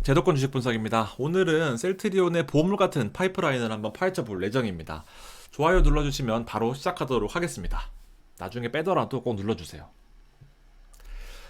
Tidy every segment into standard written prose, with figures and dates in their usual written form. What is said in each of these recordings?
제도권 주식 분석입니다. 오늘은 셀트리온의 보물 같은 파이프라인을 한번 파헤쳐 볼 예정입니다. 좋아요 눌러주시면 바로 시작하도록 하겠습니다. 나중에 빼더라도 꼭 눌러주세요.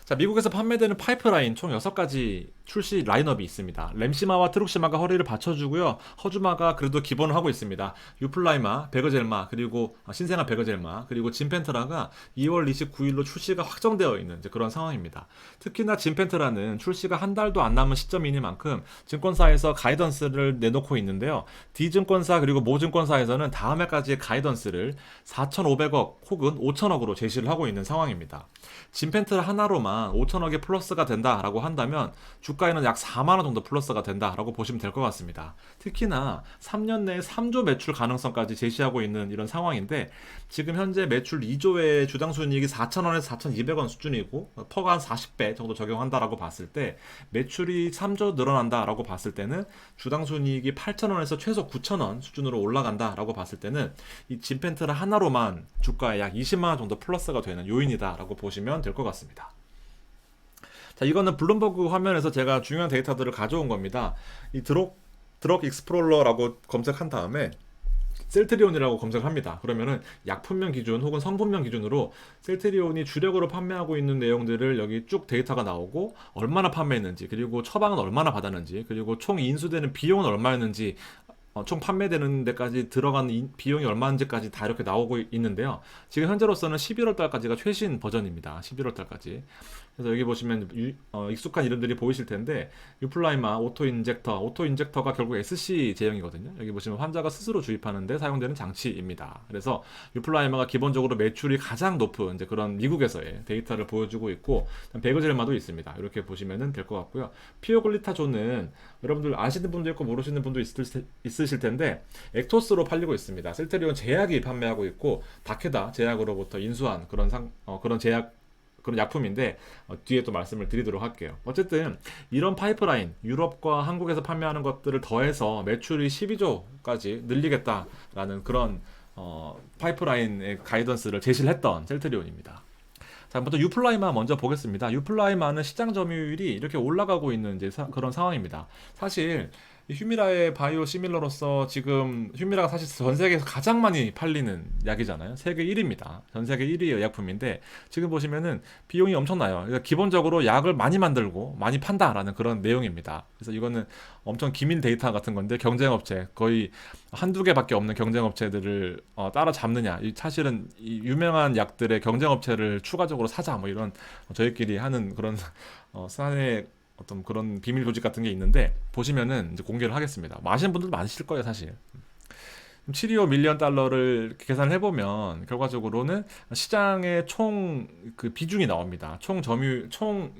자, 미국에서 판매되는 파이프라인 총 6가지 출시 라인업이 있습니다. 램시마와 트룩시마가 허리를 받쳐주고요. 허주마가 그래도 기본을 하고 있습니다. 유플라이마, 베거젤마, 그리고 신생아 베거젤마, 그리고 진펜트라가 2월 29일로 출시가 확정되어 있는 그런 상황입니다. 특히나 진펜트라는 출시가 한 달도 안 남은 시점이니만큼 증권사에서 가이던스를 내놓고 있는데요. D증권사 그리고 모증권사에서는 다음 해까지의 가이던스를 4,500억 혹은 5,000억으로 제시를 하고 있는 상황입니다. 진펜트 하나로만 5천억의 플러스가 된다라고 한다면 주가에는 약 4만원 정도 플러스가 된다라고 보시면 될 것 같습니다. 특히나 3년 내에 3조 매출 가능성까지 제시하고 있는 이런 상황인데 지금 현재 매출 2조의 주당 순이익이 4,000원에서 4,200원 수준이고 퍼가 한 40배 정도 적용한다라고 봤을 때 매출이 3조 늘어난다라고 봤을 때는 주당 순이익이 8,000원에서 최소 9,000원 수준으로 올라간다라고 봤을 때는 이 진펜트라 하나로만 주가에 약 20만원 정도 플러스가 되는 요인이다라고 보시면 될 것 같습니다. 자, 이거는 블룸버그 화면에서 제가 중요한 데이터들을 가져온 겁니다. 이 드럭 익스플로러라고 검색한 다음에 셀트리온이라고 검색합니다. 그러면은 약품명 기준 혹은 성분명 기준으로 셀트리온이 주력으로 판매하고 있는 내용들을 여기 쭉 데이터가 나오고 얼마나 판매했는지 그리고 처방은 얼마나 받았는지 그리고 총 인수되는 비용은 얼마였는지 총 판매되는 데까지 들어가는 비용이 얼마인지까지 다 이렇게 나오고 있는데요. 지금 현재로서는 11월 달까지가 최신 버전입니다. 11월 달까지. 그래서 여기 보시면 익숙한 이름들이 보이실 텐데 유플라이마 오토 인젝터가 결국 SC 제형이거든요. 여기 보시면 환자가 스스로 주입하는데 사용되는 장치입니다. 그래서 유플라이마가 기본적으로 매출이 가장 높은 이제 그런 미국에서의 데이터를 보여주고 있고 베그젤마도 있습니다. 이렇게 보시면 될 것 같고요. 피오글리타존은 여러분들 아시는 분도 있고 모르시는 분도 있으실 텐데 액토스로 팔리고 있습니다. 셀트리온 제약이 판매하고 있고 다케다 제약으로부터 인수한 그런 제약 그런 약품인데 뒤에 또 말씀을 드리도록 할게요. 어쨌든 이런 파이프라인 유럽과 한국에서 판매하는 것들을 더해서 매출이 12조까지 늘리겠다라는 그런 파이프라인의 가이던스를 제시를 했던 셀트리온입니다. 자, 먼저 유플라이마 먼저 보겠습니다. 유플라이마는 시장 점유율이 이렇게 올라가고 있는 이제 그런 상황입니다. 사실 휴미라의 바이오 시밀러로서 지금 휴미라가 사실 전 세계에서 가장 많이 팔리는 약이잖아요. 세계 1위입니다. 전 세계 1위의 약품인데 지금 보시면은 비용이 엄청나요. 그러니까 기본적으로 약을 많이 만들고 많이 판다라는 그런 내용입니다. 그래서 이거는 엄청 기밀 데이터 같은 건데 경쟁업체 거의 한두 개밖에 없는 경쟁업체들을 따라잡느냐. 사실은 이 유명한 약들의 경쟁업체를 추가적으로 사자 뭐 이런 저희끼리 하는 그런 사내 어떤 그런 비밀 조직 같은 게 있는데 보시면은 이제 공개를 하겠습니다. 뭐 아시는 분들도 많으실 거예요, 사실. 725 밀리언 달러를 계산을 해보면 결과적으로는 시장의 총 그 비중이 나옵니다. 총 점유 총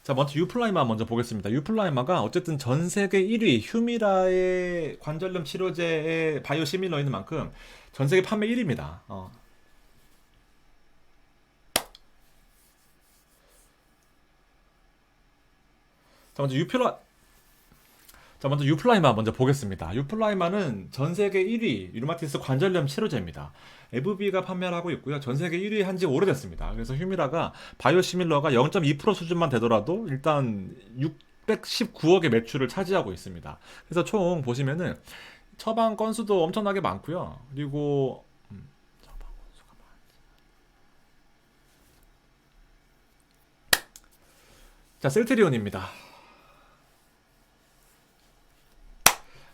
자, 먼저 유플라이마 먼저 보겠습니다. 유플라이마가 어쨌든 전 세계 1위 휴미라의 관절염 치료제의 바이오 시밀러인 만큼 전 세계 판매 1위입니다. 자, 먼저 유플라이마 먼저 보겠습니다. 유플라이마는 전 세계 1위 류마티스 관절염 치료제입니다. 에브비가 판매를 하고 있고요. 전 세계 1위 한지 오래됐습니다. 그래서 휴미라가 바이오시밀러가 0.2% 수준만 되더라도 일단 619억의 매출을 차지하고 있습니다. 그래서 총 보시면은 처방 건수도 엄청나게 많고요. 그리고 처방 건수가 자, 셀트리온입니다.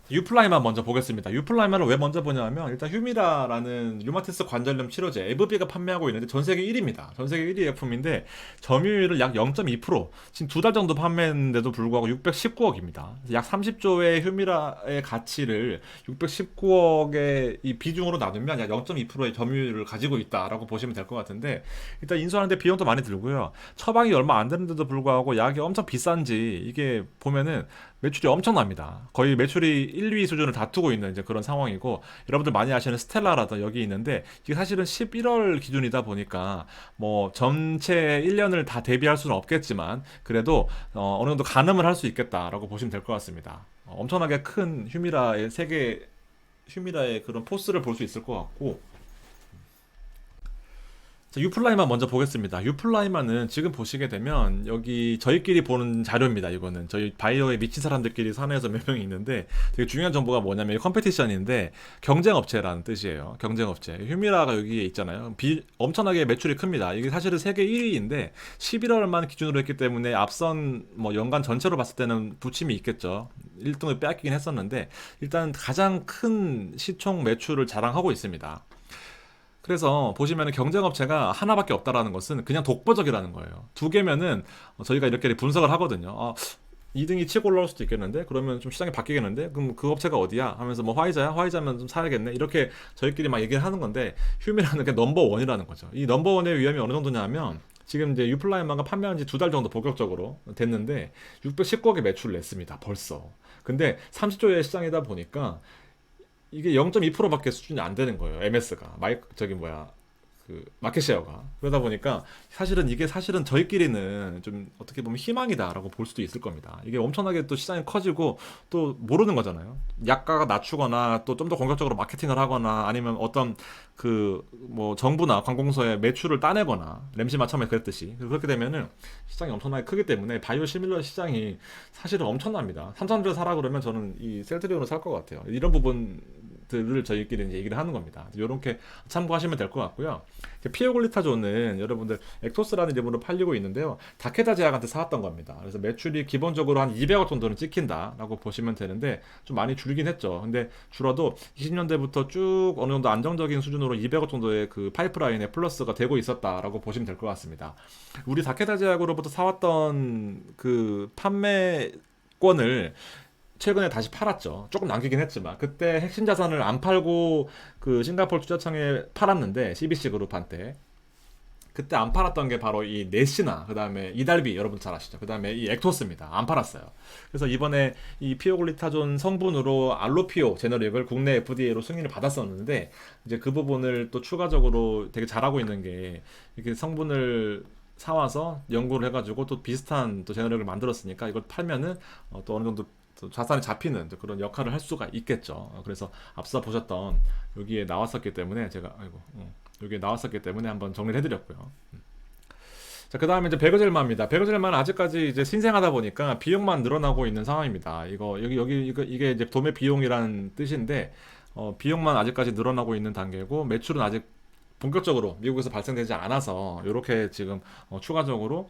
유플라이마 먼저 보겠습니다. 유플라이마를 왜 먼저 보냐면 일단 휴미라라는 류마티스 관절염 치료제 에브비가 판매하고 있는데 전 세계 1위입니다. 전 세계 1위 제품인데 점유율을 약 0.2% 지금 2달 정도 판매했는데도 불구하고 619억입니다. 약 30조의 휴미라의 가치를 619억의 이 비중으로 나누면 약 0.2%의 점유율을 가지고 있다라고 보시면 될 것 같은데 일단 인수하는데 비용도 많이 들고요. 처방이 얼마 안 되는데도 불구하고 약이 엄청 비싼지 이게 보면은 매출이 엄청납니다. 거의 매출이 1, 2위 수준을 다투고 있는 이제 그런 상황이고, 여러분들 많이 아시는 스텔라라도 여기 있는데, 이게 사실은 11월 기준이다 보니까 뭐 전체 1년을 다 대비할 수는 없겠지만, 그래도 어느 정도 가늠을 할 수 있겠다라고 보시면 될 것 같습니다. 엄청나게 큰 휴미라의 세계 휴미라의 그런 포스를 볼 수 있을 것 같고, 자, 유플라이만 먼저 보겠습니다. 유플라이만은 지금 보시게 되면 여기 저희끼리 보는 자료입니다. 이거는 저희 바이오에 미친 사람들끼리 사내에서 몇 명이 있는데, 되게 중요한 정보가 뭐냐면 컴페티션인데 경쟁업체라는 뜻이에요. 경쟁업체. 휴미라가 여기에 있잖아요. 엄청나게 매출이 큽니다. 이게 사실은 세계 1위인데 11월만 기준으로 했기 때문에 앞선 뭐 연간 전체로 봤을 때는 부침이 있겠죠. 1등을 빼앗기긴 했었는데 일단 가장 큰 시총 매출을 자랑하고 있습니다. 그래서 보시면 경쟁업체가 하나밖에 없다라는 것은 그냥 독보적이라는 거예요. 두 개면은 저희가 이렇게 분석을 하거든요. 2등이 치고 올라올 수도 있겠는데 그러면 좀 시장이 바뀌겠는데 그럼 그 업체가 어디야 하면서 뭐 화이자야 화이자면 좀 사야겠네 이렇게 저희끼리 막 얘기를 하는 건데, 휴미라는 게 넘버 원이라는 거죠. 이 넘버 원의 위험이 어느 정도냐면 지금 이제 유플라이만가 판매한 지 2달 정도 본격적으로 됐는데 619억의 매출을 냈습니다 벌써. 근데 30조의 시장이다 보니까 이게 0.2%밖에 수준이 안 되는 거예요. MS가 저기 뭐야, 그 마켓쉐어가. 그러다 보니까 사실은 이게 사실은 저희끼리는 좀 어떻게 보면 희망이다라고 볼 수도 있을 겁니다. 이게 엄청나게 또 시장이 커지고 또 모르는 거잖아요. 약가가 낮추거나 또 좀 더 공격적으로 마케팅을 하거나 아니면 어떤 그 뭐 정부나 관공서에 매출을 따내거나, 램시마 처음에 그랬듯이 그렇게 되면은 시장이 엄청나게 크기 때문에 바이오 시밀러 시장이 사실은 엄청납니다. 삼성전자 사라 그러면 저는 이 셀트리온을 살 것 같아요. 이런 부분들을 저희끼리 이제 얘기를 하는 겁니다. 이렇게 참고하시면 될 것 같고요. 피오글리타존은 여러분들 액토스라는 이름으로 팔리고 있는데요. 다케다 제약한테 사왔던 겁니다. 그래서 매출이 기본적으로 한 200억 정도는 찍힌다라고 보시면 되는데 좀 많이 줄긴 했죠. 근데 줄어도 20년대부터 쭉 어느 정도 안정적인 수준으로 200억 정도의 그 파이프라인에 플러스가 되고 있었다라고 보시면 될 것 같습니다. 우리 다케다 제약으로부터 사왔던 그 판매권을 최근에 다시 팔았죠. 조금 남기긴 했지만 그때 핵심 자산을 안 팔고 그 싱가포르 투자청에 팔았는데, CBC 그룹한테. 그때 안 팔았던 게 바로 이 네시나 그다음에 이달비, 여러분 잘 아시죠. 그다음에 이 액토스입니다. 안 팔았어요. 그래서 이번에 이 피오글리타존 성분으로 알로피오 제너릭을 국내 FDA로 승인을 받았었는데, 이제 그 부분을 또 추가적으로 되게 잘하고 있는 게 이렇게 성분을 사와서 연구를 해가지고 또 비슷한 또 제너릭을 만들었으니까 이걸 팔면은 또 어느 정도 또 자산이 잡히는 그런 역할을 할 수가 있겠죠. 그래서 앞서 보셨던 여기에 나왔었기 때문에 제가 여기에 나왔었기 때문에 한번 정리를 해드렸고요. 자, 그 다음에 이제 베거젤마입니다. 베거젤마는 아직까지 이제 신생하다 보니까 비용만 늘어나고 있는 상황입니다. 이게 이제 도매 비용이라는 뜻인데, 비용만 아직까지 늘어나고 있는 단계고, 매출은 아직 본격적으로 미국에서 발생되지 않아서 이렇게 지금 추가적으로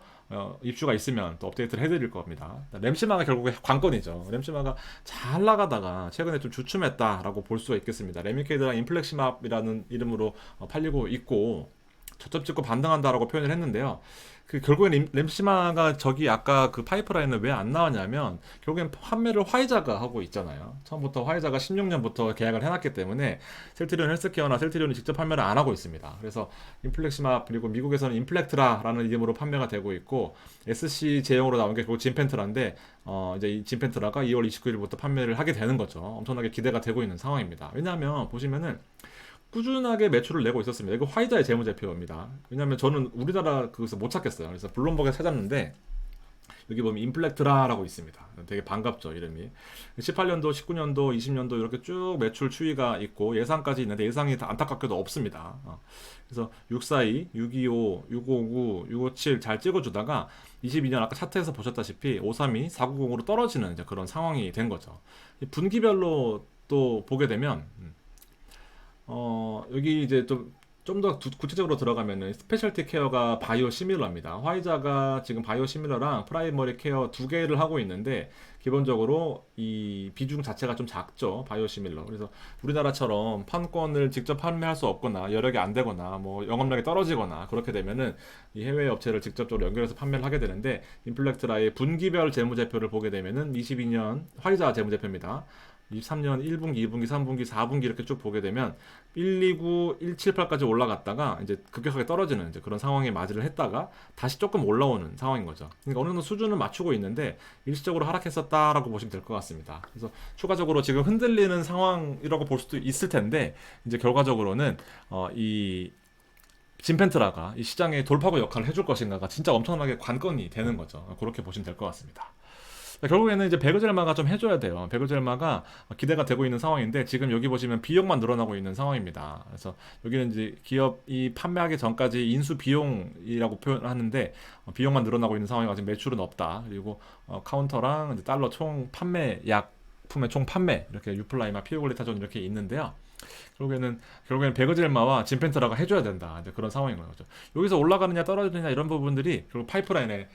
입주가 있으면 또 업데이트를 해드릴 겁니다. 램시마가 결국에 관건이죠. 램시마가 잘 나가다가 최근에 좀 주춤했다라고 볼 수가 있겠습니다. 레미케이드랑 인플렉시맙이라는 이름으로 팔리고 있고, 저점 찍고 반등한다라고 표현을 했는데요. 그 결국엔 램시마가 저기 아까 그 파이프라인은 왜 안 나왔냐면, 결국엔 판매를 화이자가 하고 있잖아요. 처음부터 화이자가 16년부터 계약을 해놨기 때문에 셀트리온 헬스케어나 셀트리온이 직접 판매를 안 하고 있습니다. 그래서 인플렉시마, 그리고 미국에서는 인플렉트라라는 이름으로 판매가 되고 있고, SC 제형으로 나온 게 결국 진펜트라인데, 이제 이 진펜트라가 2월 29일부터 판매를 하게 되는 거죠. 엄청나게 기대가 되고 있는 상황입니다. 왜냐하면 보시면은 꾸준하게 매출을 내고 있었습니다. 이거 화이자의 재무제표입니다. 왜냐하면 저는 우리나라 그것을 못 찾겠어요. 그래서 블룸버그에 찾았는데 여기 보면 인플렉트라라고 있습니다. 되게 반갑죠, 이름이. 18년도, 19년도, 20년도 이렇게 쭉 매출 추이가 있고 예상까지 있는데 예상이 안타깝게도 없습니다. 그래서 642, 625, 659, 657 잘 찍어주다가 22년 아까 차트에서 보셨다시피 532, 490으로 떨어지는 이제 그런 상황이 된 거죠. 분기별로 또 보게 되면 여기 이제 좀 더 구체적으로 들어가면은 스페셜티 케어가 바이오 시밀러입니다. 화이자가 지금 바이오 시밀러랑 프라이머리 케어 두 개를 하고 있는데, 기본적으로 이 비중 자체가 좀 작죠. 바이오 시밀러. 그래서 우리나라처럼 판권을 직접 판매할 수 없거나 여력이 안 되거나 뭐 영업력이 떨어지거나 그렇게 되면은 이 해외 업체를 직접적으로 연결해서 판매를 하게 되는데, 인플렉트라의 분기별 재무제표를 보게 되면은 22년 화이자 재무제표입니다. 23년 1분기, 2분기, 3분기, 4분기 이렇게 쭉 보게 되면 129, 178까지 올라갔다가 이제 급격하게 떨어지는 이제 그런 상황에 맞이를 했다가 다시 조금 올라오는 상황인 거죠. 그러니까 어느 정도 수준을 맞추고 있는데 일시적으로 하락했었다라고 보시면 될 것 같습니다. 그래서 추가적으로 지금 흔들리는 상황이라고 볼 수도 있을 텐데 이제 결과적으로는 이 진펜트라가 이 시장의 돌파구 역할을 해줄 것인가가 진짜 엄청나게 관건이 되는 거죠. 그렇게 보시면 될 것 같습니다. 결국에는 이제 베그젤마가 좀 해줘야 돼요. 베그젤마가 기대가 되고 있는 상황인데 지금 여기 보시면 비용만 늘어나고 있는 상황입니다. 그래서 여기는 이제 기업이 판매하기 전까지 인수 비용이라고 표현하는데 비용만 늘어나고 있는 상황이 아직 매출은 없다. 그리고 카운터랑 이제 달러 총 판매 약품의 총 판매 이렇게 유플라이마, 피오글리타존 이렇게 있는데요. 결국에는 베그젤마와 진펜트라가 해줘야 된다. 이제 그런 상황인 거죠. 여기서 올라가느냐 떨어지느냐 이런 부분들이 결국 파이프라인에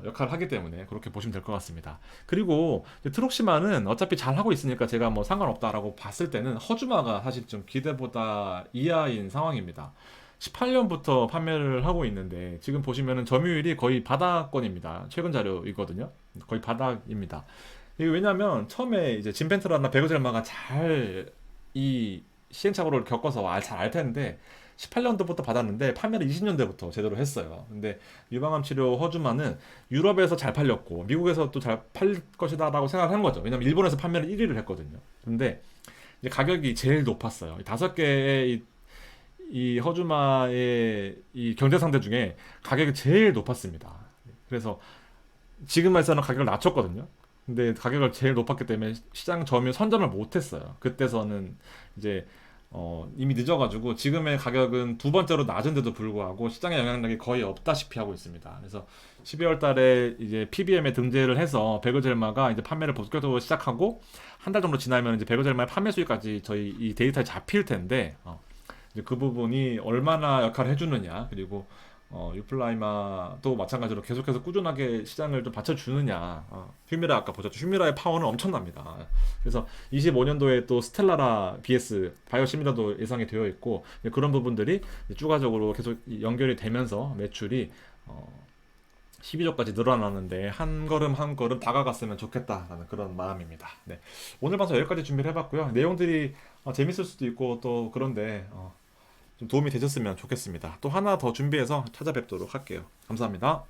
역할을 하기 때문에 그렇게 보시면 될 것 같습니다. 그리고 이제 트록시마는 어차피 잘 하고 있으니까 제가 뭐 상관없다라고 봤을 때는 허주마가 사실 좀 기대보다 이하인 상황입니다. 18년부터 판매를 하고 있는데 지금 보시면은 점유율이 거의 바닥권입니다. 최근 자료이거든요. 거의 바닥입니다. 이게 왜냐면 처음에 이제 진펜트라나 베그젤마가 잘 이 시행착오를 겪어서 잘 알 텐데 18년도부터 받았는데 판매를 20년대부터 제대로 했어요. 근데 유방암 치료 허주마는 유럽에서 잘 팔렸고 미국에서 또 잘 팔릴 것이다라고 생각을 한 거죠. 왜냐면 일본에서 판매를 1위를 했거든요. 근데 이제 가격이 제일 높았어요. 다섯 개의 이 허주마의 이 경제 상대 중에 가격이 제일 높았습니다. 그래서 지금에서는 가격을 낮췄거든요. 근데 가격을 제일 높았기 때문에 시장 점유율 선점을 못했어요. 그때서는 이제 이미 늦어가지고 지금의 가격은 두 번째로 낮은데도 불구하고 시장의 영향력이 거의 없다시피 하고 있습니다. 그래서 12월 달에 이제 PBM에 등재를 해서 베그젤마가 이제 판매를 본격적으로 시작하고 한 달 정도 지나면 이제 베그젤마의 판매 수익까지 저희 이 데이터에 잡힐 텐데 이제 그 부분이 얼마나 역할을 해주느냐 그리고 유플라이마도 마찬가지로 계속해서 꾸준하게 시장을 좀 받쳐주느냐. 휴미라 아까 보셨죠? 휴미라의 파워는 엄청납니다. 그래서 25년도에 또 스텔라라 BS 바이오시밀라도 예상이 되어 있고 그런 부분들이 추가적으로 계속 연결이 되면서 매출이 12조까지 늘어나는데 한 걸음 한 걸음 다가갔으면 좋겠다라는 그런 마음입니다. 네. 오늘 방송 여기까지 준비를 해봤고요. 내용들이 재밌을 수도 있고 또 그런데 좀 도움이 되셨으면 좋겠습니다. 또 하나 더 준비해서 찾아뵙도록 할게요. 감사합니다.